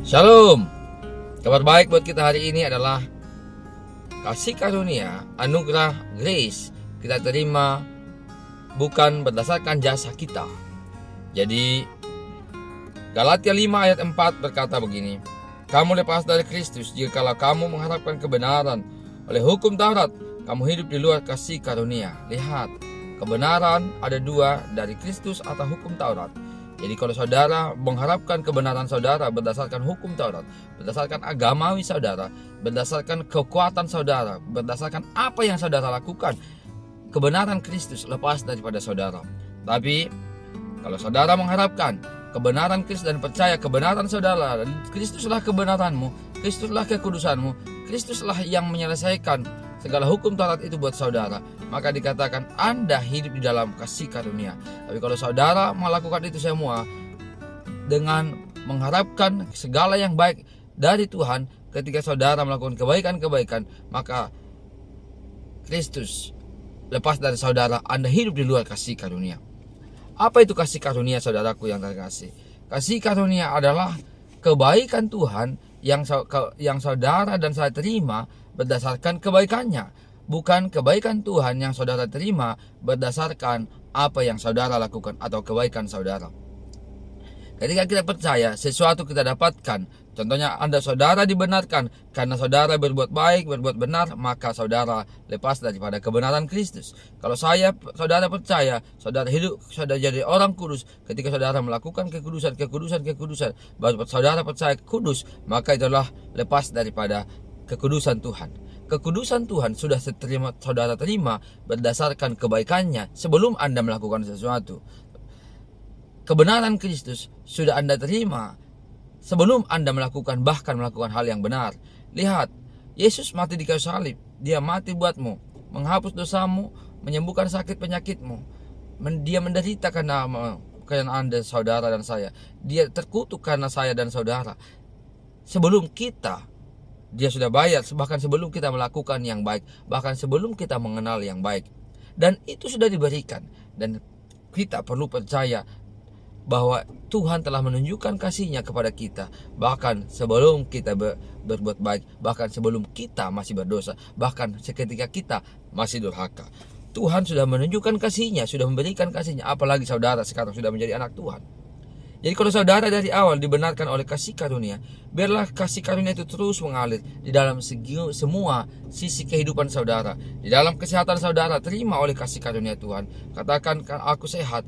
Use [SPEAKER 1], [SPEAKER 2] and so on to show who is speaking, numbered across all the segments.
[SPEAKER 1] Shalom. Kabar baik buat kita hari ini adalah kasih karunia, anugerah, grace kita terima bukan berdasarkan jasa kita. Jadi Galatia 5 ayat 4 berkata begini, kamu lepas dari Kristus jikalau kamu mengharapkan kebenaran oleh hukum Taurat, kamu hidup di luar kasih karunia. Lihat, kebenaran ada dua, dari Kristus atau hukum Taurat. Jadi kalau saudara mengharapkan kebenaran saudara berdasarkan hukum Taurat, berdasarkan agamawi saudara, berdasarkan kekuatan saudara, berdasarkan apa yang saudara lakukan, kebenaran Kristus lepas daripada saudara. Tapi kalau saudara mengharapkan kebenaran Kristus dan percaya kebenaran saudara, Kristuslah kebenaranmu, Kristuslah kekudusanmu, Kristuslah yang menyelesaikan segala hukum Taurat itu buat saudara, maka dikatakan Anda hidup di dalam kasih karunia. Tapi kalau saudara melakukan itu semua dengan mengharapkan segala yang baik dari Tuhan, ketika saudara melakukan kebaikan-kebaikan, maka Kristus lepas dari saudara, Anda hidup di luar kasih karunia. Apa itu kasih karunia, saudaraku yang terkasih? Kasih karunia adalah kebaikan Tuhan yang saudara dan saya terima berdasarkan kebaikannya, bukan kebaikan Tuhan yang saudara terima berdasarkan apa yang saudara lakukan atau kebaikan saudara. Ketika kita percaya sesuatu kita dapatkan, contohnya saudara dibenarkan karena saudara berbuat baik, berbuat benar, maka saudara lepas daripada kebenaran Kristus. Kalau saudara percaya, saudara hidup, saudara jadi orang kudus, ketika saudara melakukan kekudusan, baru saudara percaya kudus, maka itulah lepas daripada kekudusan Tuhan. Kekudusan Tuhan sudah saudara terima berdasarkan kebaikannya sebelum Anda melakukan sesuatu. Kebenaran Kristus sudah Anda terima sebelum Anda bahkan melakukan hal yang benar. Lihat, Yesus mati di kayu salib. Dia mati buatmu, menghapus dosamu, menyembuhkan sakit penyakitmu. Dia menderita karena Anda, saudara dan saya. Dia terkutuk karena saya dan saudara. Sebelum Dia sudah bayar, bahkan sebelum kita melakukan yang baik, bahkan sebelum kita mengenal yang baik. Dan itu sudah diberikan. Dan kita perlu percaya bahwa Tuhan telah menunjukkan kasih-Nya kepada kita, bahkan sebelum kita berbuat baik, bahkan sebelum kita masih berdosa, bahkan seketika kita masih durhaka. Tuhan sudah menunjukkan kasih-Nya, sudah memberikan kasih-Nya, apalagi saudara sekarang sudah menjadi anak Tuhan. Jadi kalau saudara dari awal dibenarkan oleh kasih karunia, biarlah kasih karunia itu terus mengalir di dalam semua sisi kehidupan saudara. Di dalam kesehatan saudara, terima oleh kasih karunia Tuhan. Katakan, aku sehat,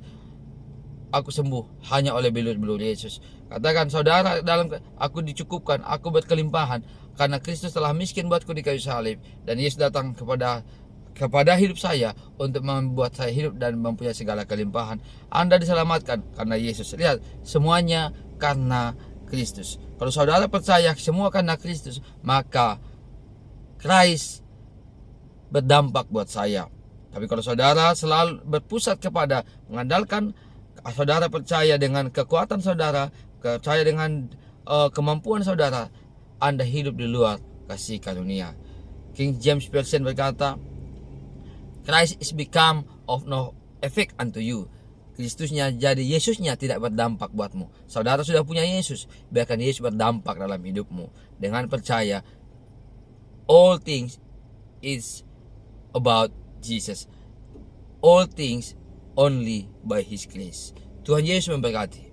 [SPEAKER 1] aku sembuh hanya oleh bilur-bilur Yesus. Katakan, saudara, aku dicukupkan, aku berkelimpahan karena Kristus telah miskin buatku di kayu salib, dan Yesus datang kepada hidup saya untuk membuat saya hidup dan mempunyai segala kelimpahan. Anda diselamatkan karena Yesus. Lihat, semuanya karena Kristus. Kalau saudara percaya semua karena Kristus, maka Christ berdampak buat saya. Tapi kalau saudara selalu berpusat kepada mengandalkan, saudara percaya dengan kekuatan saudara, percaya dengan kemampuan saudara, Anda hidup di luar kasih karunia. King James Version berkata, Christ is become of no effect unto you. Kristusnya jadi Yesusnya tidak berdampak buatmu. Saudara sudah punya Yesus, biarkan Yesus berdampak dalam hidupmu. Dengan percaya, all things is about Jesus. All things only by His grace. Tuhan Yesus memberkati.